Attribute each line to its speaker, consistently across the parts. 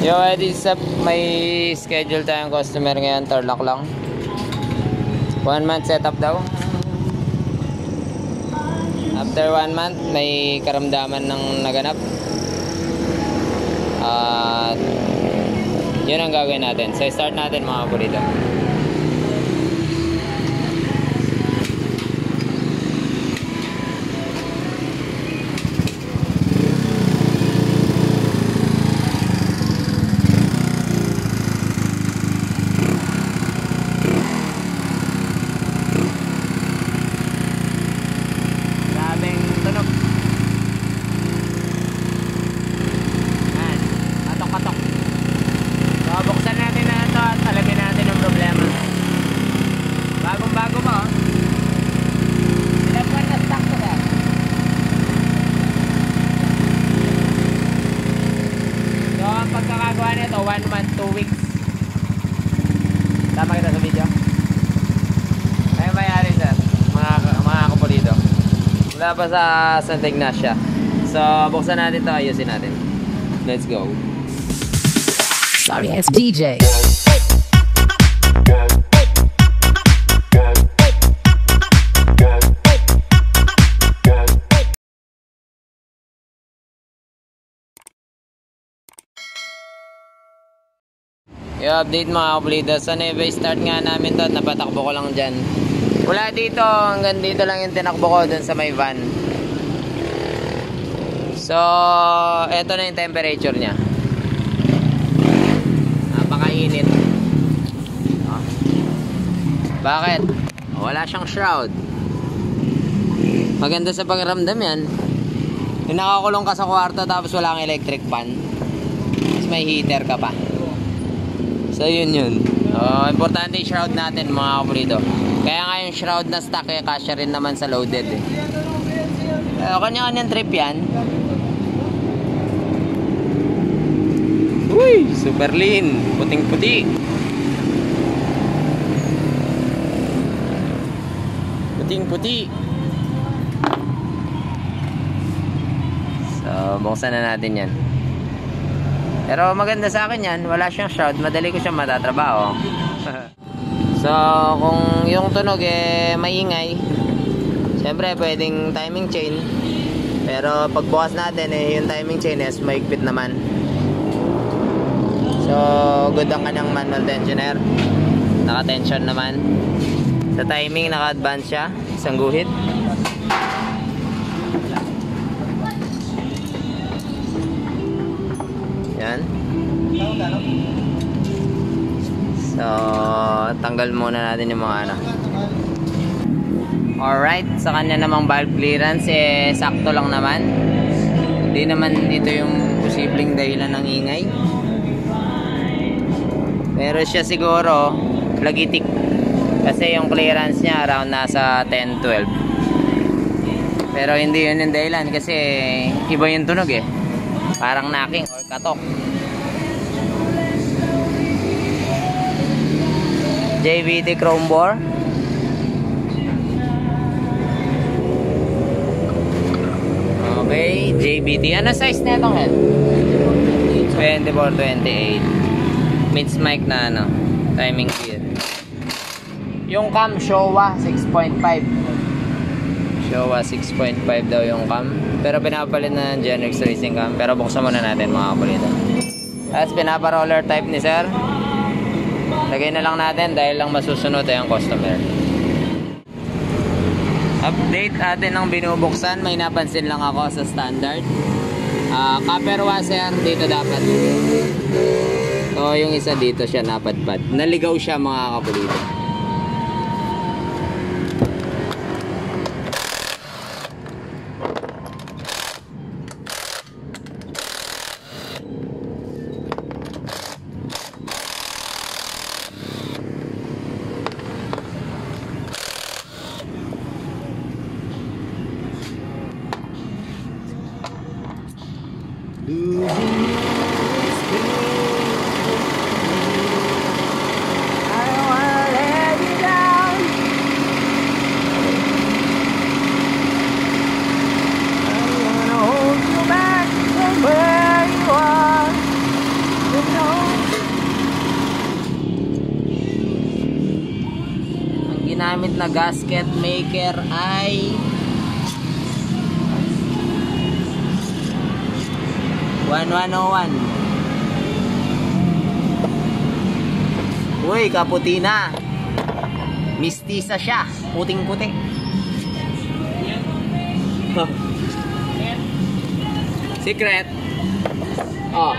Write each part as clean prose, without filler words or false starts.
Speaker 1: Yo, this up, may schedule tayong customer ngayon, Tarlac lang. 1 month setup daw. After 1 month, may karamdaman ng naganap. At yun ang gagawin natin. So start natin mga kapulito. Pagkakagawa nito 1 month 2 weeks. Tama kita sa video. Ay mayari sir, mga kapulito. Wala pa sa Santa Ignacia. So buksan natin to, ayusin natin. Let's go.
Speaker 2: Sorry, it's DJ.
Speaker 1: I-update mga kapulito. Sa Neve start nga namin to at napatakbo ko lang dyan. Wala dito, hanggang dito lang yung tinakbo ko dun sa may van. So eto na yung temperature nya. Napakainit. Bakit? Wala siyang shroud. Maganda sa pakiramdam yan. Yung nakakulong ka sa kwarto tapos wala kang electric fan, tapos may heater ka pa. So yun. Importante yung shroud natin mga kapulito. Kaya nga yung shroud na stock kasya rin naman sa loaded eh. Kanya-kanyang trip yan. Uy, super lean. Puting-puti. Puting-puti. So buksan na natin yan. Pero maganda sa akin yan, wala siyang shroud, madali ko siyang matatrabaho. So kung yung tunog maingay, syempre pwedeng timing chain. Pero pagbukas natin yung timing chain is maigpit naman. So good ang kanyang manual tensioner. Naka-tension naman. Sa timing naka-advance siya, isang guhit. Yan. So tanggal muna natin yung mga Alright, sa kanya namang valve clearance sakto lang naman. Hindi naman ito yung posibleng dahilan ng ingay. Pero siya siguro lagitik. Kasi yung clearance niya around nasa 10-12. Pero hindi yun yung dahilan kasi iba yung tunog parang knocking or katok. JVT chrome bore. Okay, JVT. Ano size na itong head? 24-28. Mids mic na timing gear. Yung cam Showa 6.5. Showa 6.5 daw yung cam. Pero pinapalit na ng Genrex Racing cam. Pero buksan muna natin mga kapulito. Tapos pinapa-roller type ni sir. Lagay na lang natin dahil lang masusunod yung customer. Update atin ng binubuksan. May napansin lang ako sa standard. Copper washer dito dapat. So yung isa dito siya napadpad. Naligaw siya mga kapulito. I wanna let ginagamit na gasket maker ay 1101. Uy, kaputi na. Mistisa siya. Puting-puti. Secret. Oh.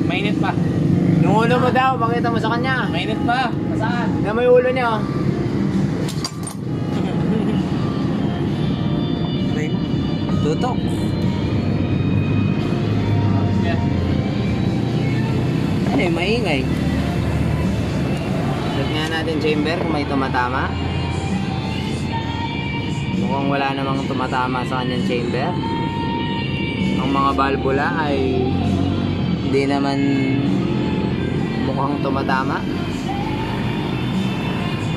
Speaker 3: Mainit pa.
Speaker 1: Yung ulo mo daw, pakita mo sa kanya.
Speaker 3: Mainit pa. Saan?
Speaker 1: Na may ulo niya, oh. Tutok. Ano yung maingay? Check nga natin chamber kung may tumatama. Mukhang wala namang tumatama sa kanyang chamber. Ang mga valvula ay hindi naman mukhang tumatama.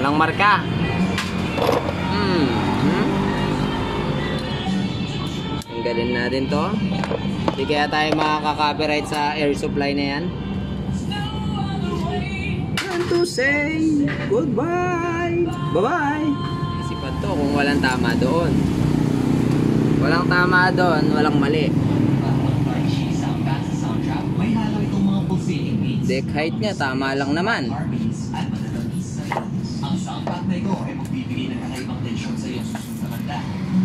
Speaker 1: Walang marka. Tanggalin natin to. Hindi kaya tayo makaka-copyright sa air supply na yan. Time to say goodbye. Bye-bye. Isipan to kung walang tama doon. Walang tama doon, walang mali. Deck height niya, tama lang naman.
Speaker 4: Ang soundpad na ito ay magbibigay ng kakaibang tensyon sa iyong susunod na banda.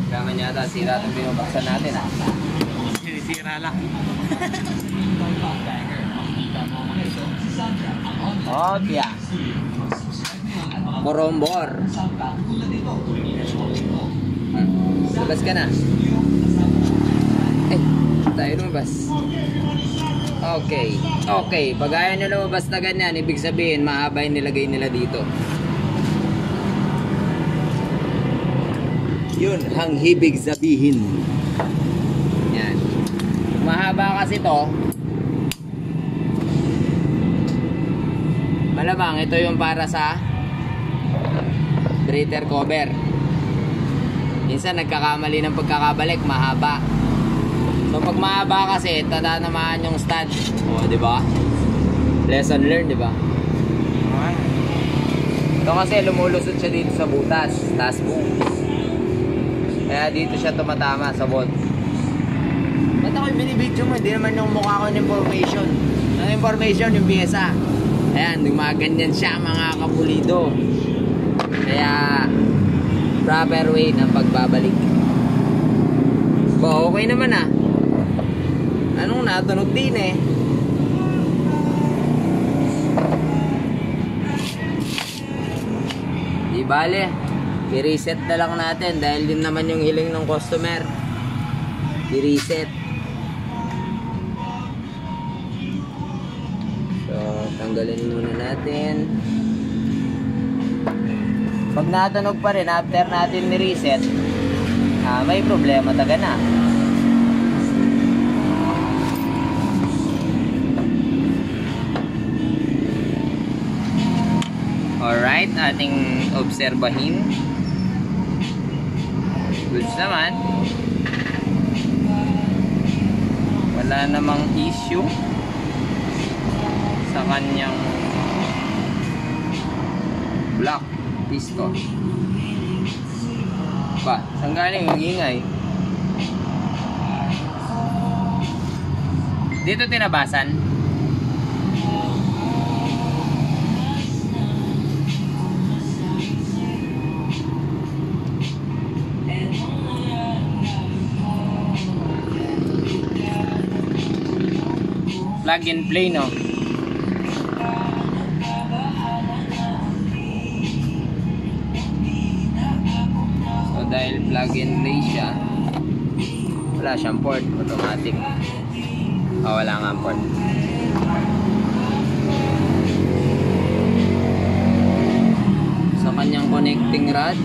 Speaker 1: Kama niya ata sira itong binubaksan natin, ah.
Speaker 3: Sinisira lang.
Speaker 1: Oh, yeah. Korombor. Labas ka na. Tayo lumabas. Okay. Pag ayaw nyo lumabas na ganyan, ibig sabihin, mahaba yung nilagay nila dito. Yun ang ibig sabihin. Yan. Mahaba kasi to. Malamang ito yung para sa breather cover. Minsan nagkakamali ng pagkakabalik, mahaba. So pag mahaba kasi, tatanamaan yung stud. O, di ba? Lesson learned, di ba? Ito kasi lumulusot siya dito sa butas, taas butas. Kaya dito siya tumatama sa bolt. Ba't ako yung binibidyo mo? Hindi naman yung mukha ko ng information. Ang information, yung pyesa. Ayan, gumaganyan siya mga kapulido. Kaya proper way ng pagbabalik. Ba, okay naman, ah. Anong natunog din, eh. Di bale, i-reset na lang natin dahil din naman yung hiling ng customer. I-reset. So, tanggalin muna natin. Pag natunog pa rin after natin ni-reset, may problema taga na. Alright, ating obserbahin. Goods naman. Wala namang issue sa kanyang block piston. Ba, saan galing yung ingay? Dito tinabasan. Plug and play, no? So dahil plug and play siya, wala siyang port, automatic. Wala nga port. Sa kanyang connecting rod,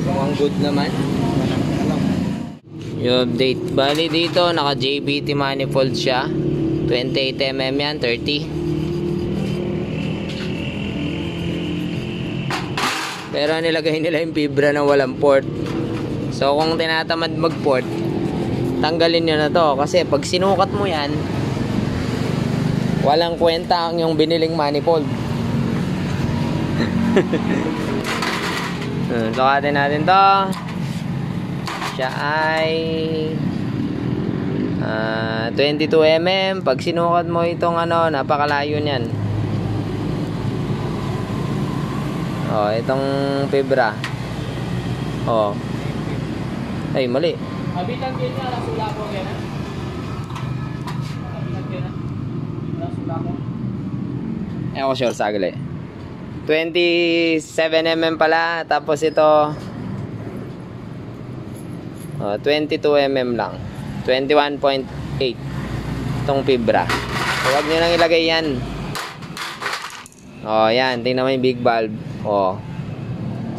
Speaker 1: mukhang good naman. Yung update. Bali dito, naka JBT manifold siya. 28mm yan, 30. Pero nilagay nila yung fibra na walang port. So kung tinatamad mag-port, tanggalin nyo na to. Kasi pag sinukat mo yan, walang kwenta ang yung biniling manifold. Sukatin natin to. Siya ay 22 mm. Pag sinukat mo itong ano, napakalayo niyan. Oh, itong fibra. Oh. Ay, mali.
Speaker 3: Habitan din niya, nasula ko kaya na. Habitan din na. Nasula ko.
Speaker 1: Ako sure, sagli. 27 mm pala. Tapos ito 22 mm lang. 21.8 itong fibra. So, huwag nyo lang ilagay yan. Oh, yan. Tingnan mo yung big valve. Oh.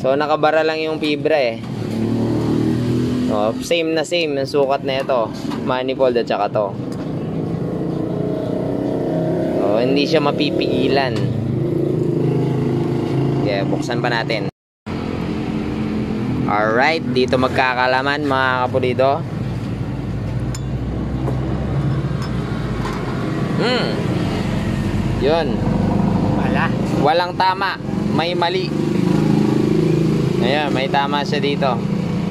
Speaker 1: So, nakabara lang yung fibra eh. Oh, same na same yung sukat na ito. Manifold at saka to. So, hindi siya mapipigilan. Okay, buksan pa natin. Alright, dito magkakalaman mga kapulido. Yun. Walang tama, may mali. Ayan, may tama siya dito.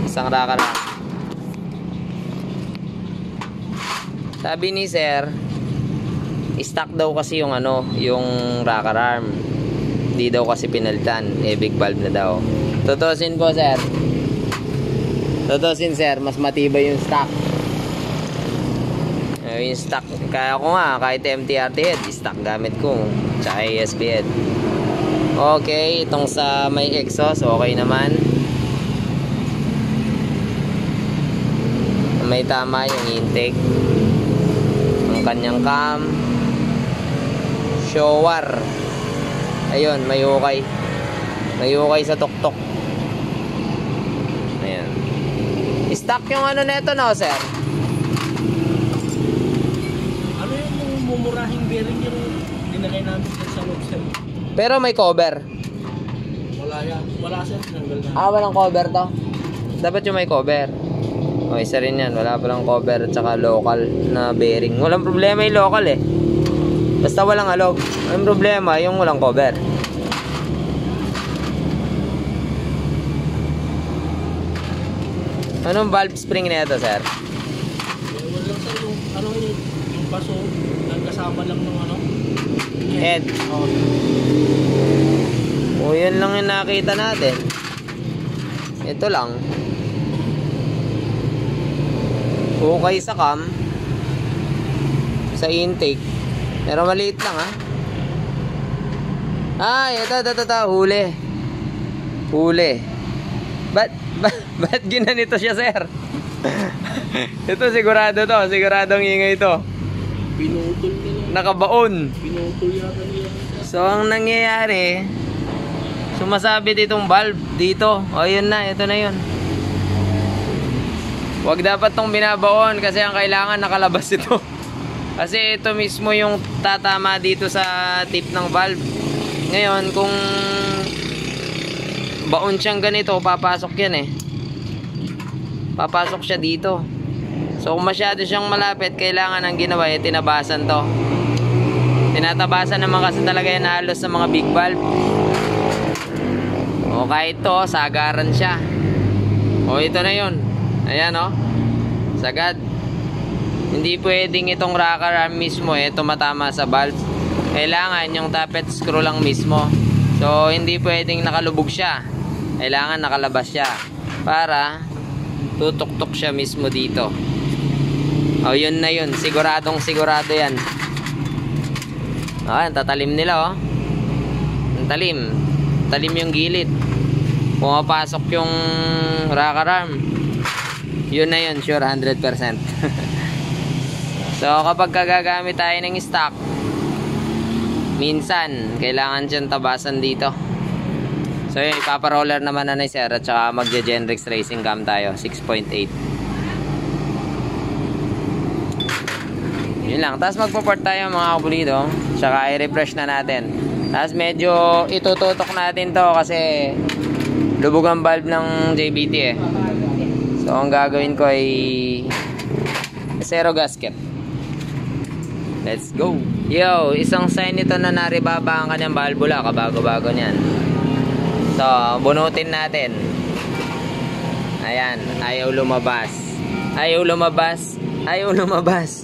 Speaker 1: Isang raka lang. Sabi ni sir, stock daw kasi yung ano, yung rocker arm. Hindi daw kasi pinalitan, eh big valve na daw. Tutusin po sir. Tutusin sir, mas matibay yung stock. Yung stock, kaya ko nga, kahit MTRT head, stock gamit ko. Tsaka ASP head. Okay, itong sa may exhaust, okay naman. May tama yung intake. Ang kanyang cam. Shower. Ayun, may hukay. May hukay sa tuktok. Ayan. Stock yung ano neto no, sir?
Speaker 3: Ano yung mumurahing bearing yung dinagay namin sa loob, sir?
Speaker 1: Pero may cover.
Speaker 3: Wala yan. Wala, sir. Tinanggal na.
Speaker 1: Walang cover to. Dapat yung may cover. O, isa rin yan. Wala palang cover at saka local na bearing. Walang problema yung local eh. Basta walang alog. Ang problema yung walang cover. Anong valve spring na ito, sir?
Speaker 3: Wala lang, sir. Yung, ano yung paso, nagkasama lang ng ano?
Speaker 1: Head. O, yun lang yung nakita natin. Ito lang. Okay sa cam. Sa intake. Pero maliit lang ha. Ay, ito. Huli. Huli. Ba't ginanito siya, sir? Ito sigurado to. Siguradong ingay ito.
Speaker 3: Pinutol nila.
Speaker 1: Nakabaon.
Speaker 3: Pinutol yata nila.
Speaker 1: So, ang nangyayari, sumasabit itong valve dito. O, yun na. Ito na yun. Huwag dapat tong binabaon kasi ang kailangan nakalabas ito. Kasi ito mismo yung tatama dito sa tip ng valve. Ngayon, kung baon siyang ganito, papasok yan eh. Papasok siya dito. So, kung masyado siyang malapit, kailangan ang ginawa eh, tinabasan to. Tinatabasan naman kasi talaga yan halos sa mga big valve. O, kahit to, sagaran siya. O, ito na yun. Ayan o. Sagad. Hindi pwedeng itong rocker arm mismo eh, tumatama sa valve. Kailangan yung tappet screw lang mismo. So, hindi pwedeng nakalubog siya. Kailangan nakalabas siya. Para tutok-tok siya mismo dito. O, yun na yun. Siguradong sigurado yan. O, tatalim nila o. Ang talim. Talim yung gilid. Pumapasok yung rocker arm. Yun na yun, sure 100%. So kapag gagamit tayo ng stock, minsan kailangan dyan tabasan dito. So yun, ipaparoller naman na ni sir at saka magja-Genrix racing cam tayo 6.8. Yun lang, tapos magpo-port tayo mga kapulido. Tsaka i-refresh na natin. Tapos medyo itututok natin to kasi lubog ang valve ng JBT eh. So ang gagawin ko ay zero gasket. Let's go. Yo, isang sign nito na naribaba ang kanyang valvula. Kabago-bago niyan. So, bunutin natin. Ayan, ayaw lumabas. Ayaw lumabas. Ayaw lumabas.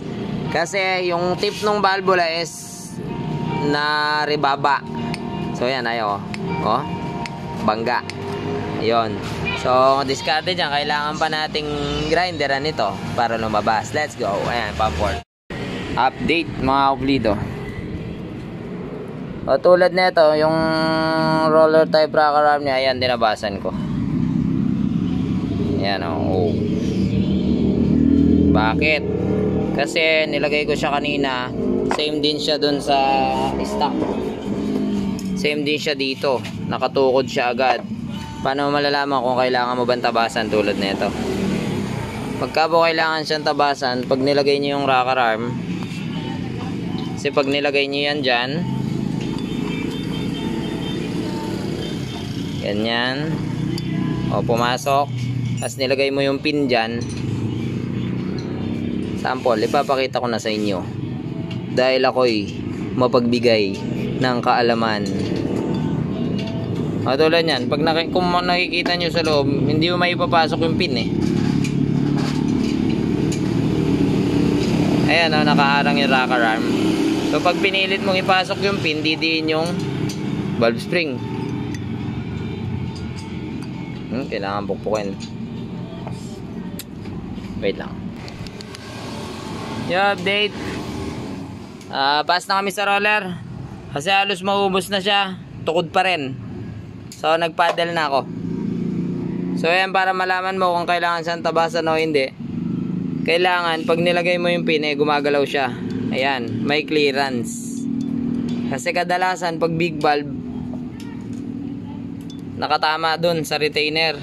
Speaker 1: Kasi yung tip ng valvula is naribaba. So, ayan, ayaw. Oh, bangga. Ayun. So, diskarte dyan. Kailangan pa nating grinderan ito para lumabas. Let's go. Ayan, pump update mga kuplido. O tulad nito, yung roller type rocker arm niya, ayan, dinabasan ko. Ayan o. Oh. Bakit? Kasi nilagay ko siya kanina, same din siya dun sa stock. Same din siya dito. Nakatukod siya agad. Paano malalaman kung kailangan mo bang tabasan tulad nito? Pagka po kailangan siyang tabasan, pag nilagay niyo yung rocker arm, kasi pag nilagay nyo yan dyan, ganyan, o pumasok, tapos nilagay mo yung pin dyan, sample, ipapakita ko na sa inyo dahil ako'y mapagbigay ng kaalaman. O tulad yan, pag kung nakikita nyo sa loob, hindi mo maipapasok yung pin eh. Ayan o, nakaharang yung rocker arm. So pag pinilit mong ipasok yung pin, didiin yung valve spring. Kailangan pukpukin. Wait lang. Yung update. Pass na kami sa roller. Kasi halos maubos na siya. Tukod pa rin. So nagpaddle na ako. So yan, para malaman mo kung kailangan siyang tabasan o hindi. Kailangan pag nilagay mo yung pin, gumagalaw siya. Ayan, may clearance. Kasi kadalasan pag big valve, nakatama dun sa retainer.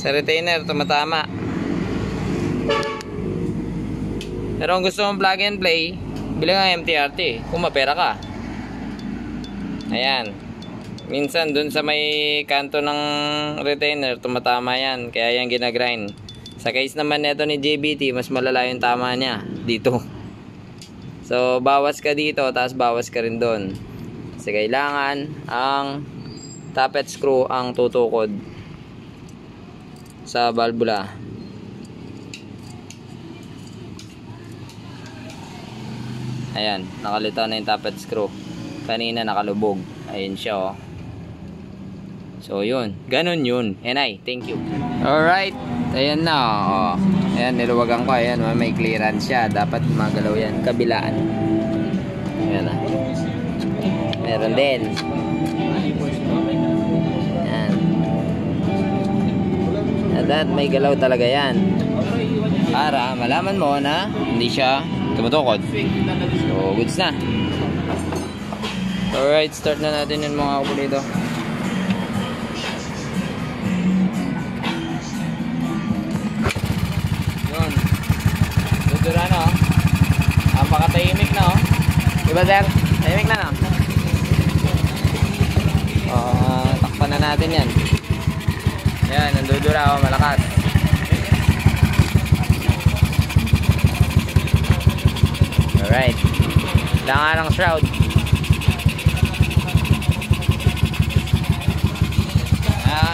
Speaker 1: Sa retainer tumatama. Pero kung gusto mong plug and play, bili ng MTRT kung mapera ka. Ayan. Minsan dun sa may kanto ng retainer tumatama yan, kaya yan ginagrind. Sa case naman nito ni JBT, mas malala yung tama niya dito. So bawas ka dito, tapos bawas ka rin doon. Kasi kailangan ang tappet screw ang tutukod sa valvula. Ayan, nakalitaw na yung tappet screw. Kanina nakalubog. Ayun siya oh. So yun, ganun yun. Enay, thank you. Alright, ayan na oh. Ayan, niluwagan ko. Ayan, may clearance siya. Dapat magalaw yan, kabilaan. Ayan na. Meron din. Ayan. At may galaw talaga yan. Para malaman mo na hindi siya tumutukod. So, goods na. Alright, start na natin yung mga kulido. Yun. Dudura na oh. Napakatahimik na oh. Diba sir? Tahimik na no? Takpan na natin yan. Yan, nandudura oh, malakas. Alright. Kailangan ng shroud.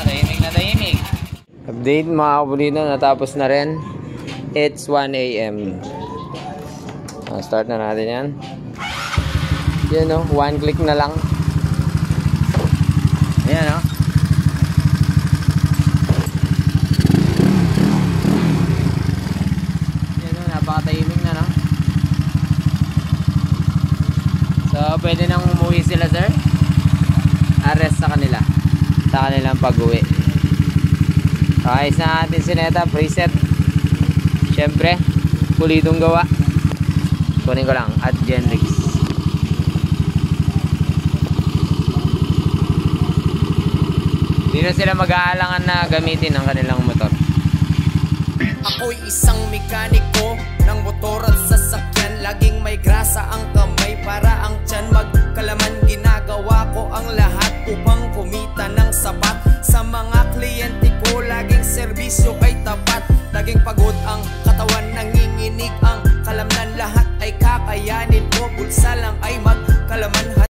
Speaker 1: Tahimik na tahimik. Update mga kabulino, natapos na rin. It's 1 AM. Start na natin yan. Yan o, one click na lang. Ayan o. Yan o, napakatahimik na no. So, pwede nang umuwi sila sir. Arrest sa kanila. Sa kanilang pag-uwi. Ayos na natin sineta, preset. Siyempre, pulitong gawa. Kunin ko lang at Genrix. Hindi na sila mag-aalangan na gamitin ang kanilang motor.
Speaker 5: Ako'y isang mekaniko ng motor at sasakyan. Laging may grasa ang kamay para ang tiyan magkalaman. Ginagawa ko ang lahat upang kumita ng sapat. Sa mga kliyente ko, laging serbisyo ay tapat. Laging pagod ang bulsa lang ay magkalaman.